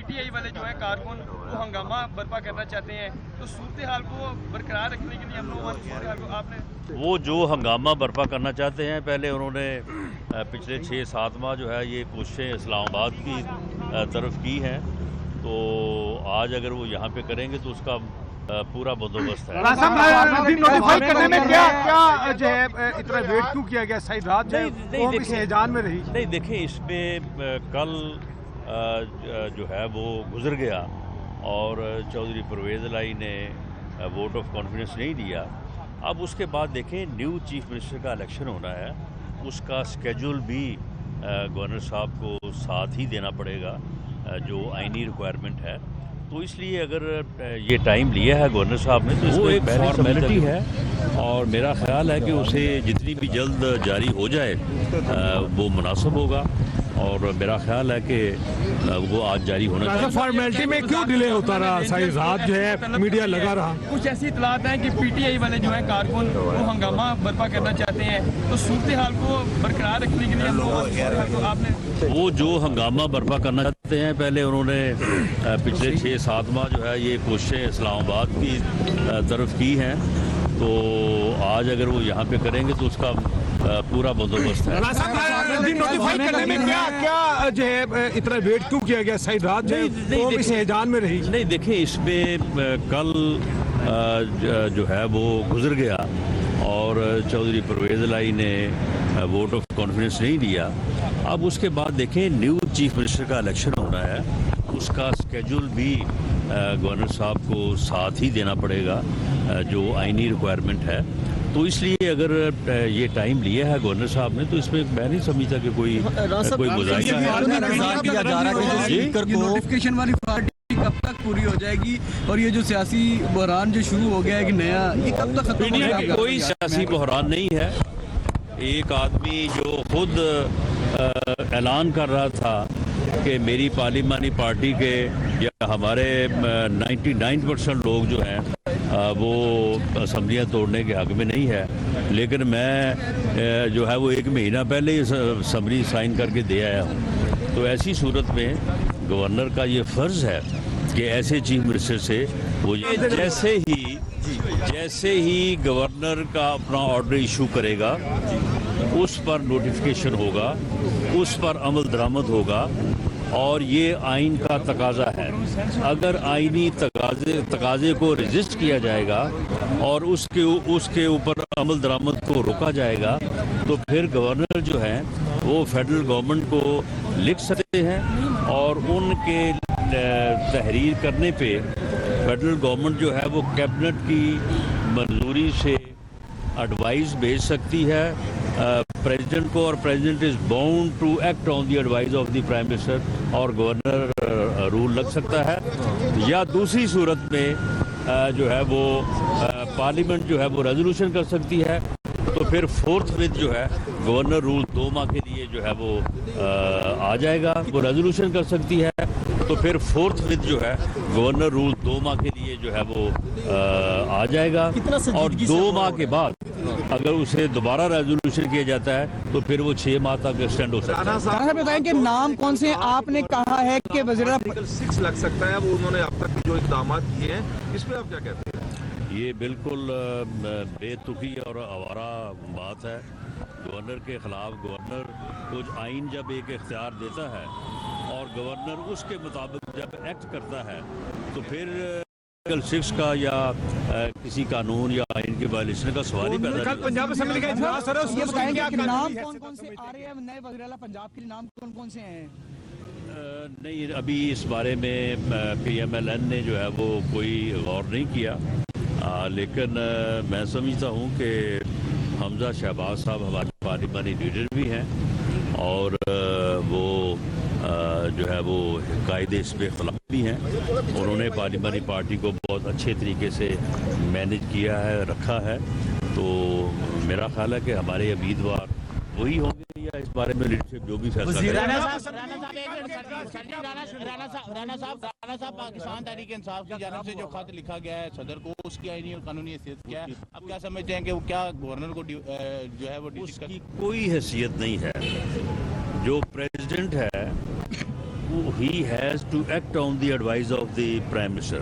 PTI والے جو ہیں کارکن وہ ہنگامہ برپا کرنا چاہتے ہیں، تو صورتحال کو برقرار رکھنے کے لیے صورتحال کو آپ نے وہ جو ہنگامہ برپا کرنا چاہتے ہیں، پہلے انہوں نے پچھلے 6-7 ماہ جو ہے یہ کوششیں اسلام آباد کی طرف کی ہیں، تو آج اگر وہ یہاں پہ کریں گے تو اس کا پورا بندوبست ہے۔ نوٹیفائی کرنے میں کیا جو ہے اتنا ویٹ کیوں کیا گیا؟ ساری رات جو ہے وہ اس ہیجان میں رہی۔ نہیں دیکھیں، اس میں کل جو ہے وہ گزر گیا اور چودھری پرویز الہی نے ووٹ آف کانفیڈنس نہیں دیا۔ اب اس کے بعد دیکھیں نیو چیف منسٹر کا الیکشن ہونا ہے، اس کا سکیجول بھی گورنر صاحب کو ساتھ ہی دینا پڑے گا جو آئینی ریکوائرمنٹ ہے، تو اس لیے اگر یہ ٹائم لیا ہے گورنر صاحب نے تو وہ ایک فارمیلٹی ہے، اور میرا خیال ہے کہ اسے جتنی بھی جلد جاری ہو جائے وہ مناسب ہوگا، اور میرا خیال ہے کہ وہ آج جاری ہونا چاہیے۔ فارمیلٹی میں کیوں ڈیلے ہوتا رہا؟ ساری رات جو ہے میڈیا لگا رہا۔ کچھ ایسی اطلاعات ہیں کہ PTI والے جو ہیں کارکن وہ ہنگامہ برپا کرنا چاہتے ہیں، تو صورتحال کو برقرار رکھنے کے لیے آپ نے وہ جو ہنگامہ برپا کرنا چاہتے ہیں، پہلے انہوں نے پچھلے 6-7 ماہ جو ہے یہ کوششیں اسلام آباد کی طرف کی ہیں، تو آج اگر وہ یہاں پہ کریں گے تو اس کا پورا بندوبست ہے۔ نوٹیفائی کرنے میں کیا جو ہے اتنا ویٹ کیوں کیا گیا؟ ساری رات جو ہے وہ اس ہیجان میں رہی۔ نہیں دیکھیں، اس میں کل جو ہے وہ گزر گیا اور چودھری پرویز الہی نے ووٹ آف کانفیڈنس نہیں دیا۔ اب اس کے بعد دیکھیں نیو چیف منسٹر کا الیکشن ہونا ہے، اس کا سکیجول بھی گورنر صاحب کو ساتھ ہی دینا پڑے گا جو آئینی ریکوائرمنٹ ہے، تو اس لیے اگر یہ ٹائم لیا ہے گورنر صاحب نے تو اس میں میں نہیں سمجھتا کہ کوئی گزارش ہے۔ نوٹیفکیشن والی پارٹی کب تک پوری ہو جائے گی، اور یہ جو سیاسی بحران جو شروع ہو گیا ہے کہ نیا، یہ کب تک ختم ہو جائے گا؟ کوئی سیاسی بحران نہیں ہے۔ ایک آدمی جو خود اعلان کر رہا تھا کہ میری پارلیمانی پارٹی کے یا ہمارے 99% لوگ جو ہیں وہ اسمبلیاں توڑنے کے حق میں نہیں ہے، لیکن میں جو ہے وہ 1 مہینہ پہلے ہی اسمبلی سائن کر کے دے آیا ہوں، تو ایسی صورت میں گورنر کا یہ فرض ہے کہ ایسے چیف منسٹر سے وہ جیسے ہی گورنر کا اپنا آرڈر ایشو کرے گا اس پر نوٹیفیکیشن ہوگا، اس پر عمل درآمد ہوگا، اور یہ آئین کا تقاضا ہے۔ اگر آئینی تقاضے کو رجسٹ کیا جائے گا اور اس کے اوپر عمل درآمد کو روکا جائے گا تو پھر گورنر جو ہیں وہ فیڈرل گورنمنٹ کو لکھ سکتے ہیں، اور ان کے تحریر کرنے پہ فیڈرل گورنمنٹ جو ہے وہ کیبنٹ کی منظوری سے ایڈوائز بھیج سکتی ہے پریزیڈنٹ کو، اور president is bound to act on the advice of the prime minister, اور گورنر رول لگ سکتا ہے، یا دوسری صورت میں جو ہے وہ پارلیمنٹ جو ہے وہ ریزولوشن کر سکتی ہے، تو پھر فورتھ وتھ جو ہے گورنر رول 2 ماہ کے لیے جو ہے وہ آ جائے گا، وہ ریزولوشن کر سکتی ہے، تو پھر فورتھ وتھ جو ہے گورنر رول 2 ماہ کے لیے جو ہے وہ آ جائے گا، اور 2 ماہ کے بعد اگر اسے دوبارہ ریزولوشن کیا جاتا ہے تو پھر وہ 6 ماہ تک ایکسٹینڈ ہو سکتا ہے۔ صاحب بتائیں کہ نام کون سے آپ نے کہا ہے کہ وزیر آرٹیکل 6 لگ سکتا ہے، وہ انہوں نے اب تک جو اقدامات کیے ہیں اس پہ آپ کیا کہتے ہیں؟ یہ بالکل بے تکی اور آوارہ بات ہے۔ گورنر کے خلاف گورنر کو آئین جب ایک اختیار دیتا ہے اور گورنر اس کے مطابق جب ایکٹ کرتا ہے تو پھر آرٹیکل 6 کا یا کسی قانون یا آئین کے وائلیشن کا سوال ہی پیدا نہیں۔ پنجاب اسمبلی کا اجلاس ہے، یہ بتائیں کہ نام کون کون سے آ رہے ہیں نئے وزیر اعلیٰ پنجاب کے نام کون کون سے ہیں؟ نہیں، ابھی اس بارے میں PMLN نے جو ہے وہ کوئی غور نہیں کیا، لیکن میں سمجھتا ہوں کہ حمزہ شہباز صاحب ہمارے پارلیمانی لیڈر بھی ہیں، اور وہ جو ہے وہ قائد حزب اختلاف بھی ہیں، انہوں نے پارلیمانی پارٹی کو بہت اچھے طریقے سے مینج کیا ہے، رکھا ہے، تو میرا خیال ہے کہ ہمارے امیدوار وہی ہوں گے، یا اس بارے میں لیڈرشپ جو بھی فیصلہ کرے۔ رانا صاحب پاکستان تحریک انصاف کی جانب سے جو خط لکھا گیا ہے صدر کو، اس کی آئینی اور قانونی حیثیت کیا ہے؟ اب کیا سمجھتے ہیں کہ وہ کیا گورنر کو جو ہے وہ اس کی کوئی حیثیت نہیں ہے۔ جو پریزیڈنٹ ہے he has to act on the advice of the Prime Minister.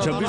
26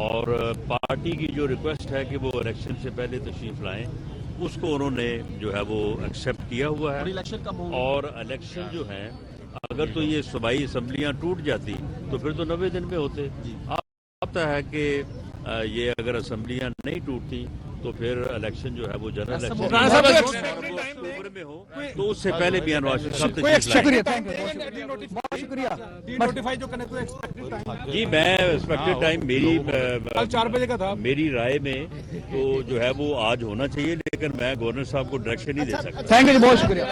اور پارٹی کی جو ریکویسٹ ہے کہ وہ الیکشن سے پہلے تشریف لائیں اس کو انہوں نے جو ہے وہ ایکسیپٹ کیا ہوا اور ہے. الیکشن کب ہوں گے؟ اور الیکشن جو ہیں اگر تو یہ صوبائی اسمبلیاں ٹوٹ جاتی تو پھر تو 90 دن میں ہوتے. آتا ہے کہ یہ اگر اسمبلیاں نہیں ٹوٹتی تو پھر الیکشن جو ہے وہ جنرل الیکشن اکتوبر میں ہو تو اس سے پہلے بھی نواز شریف صاحب تشریف لائیں. جی میں ایکسپیکٹڈ ٹائم میری 4 بجے کا تھا. میری رائے میں تو جو ہے وہ آج ہونا چاہیے لیکن میں گورنر صاحب کو ڈائریکشن نہیں دے سکتا. تھینک یو، بہت شکریہ.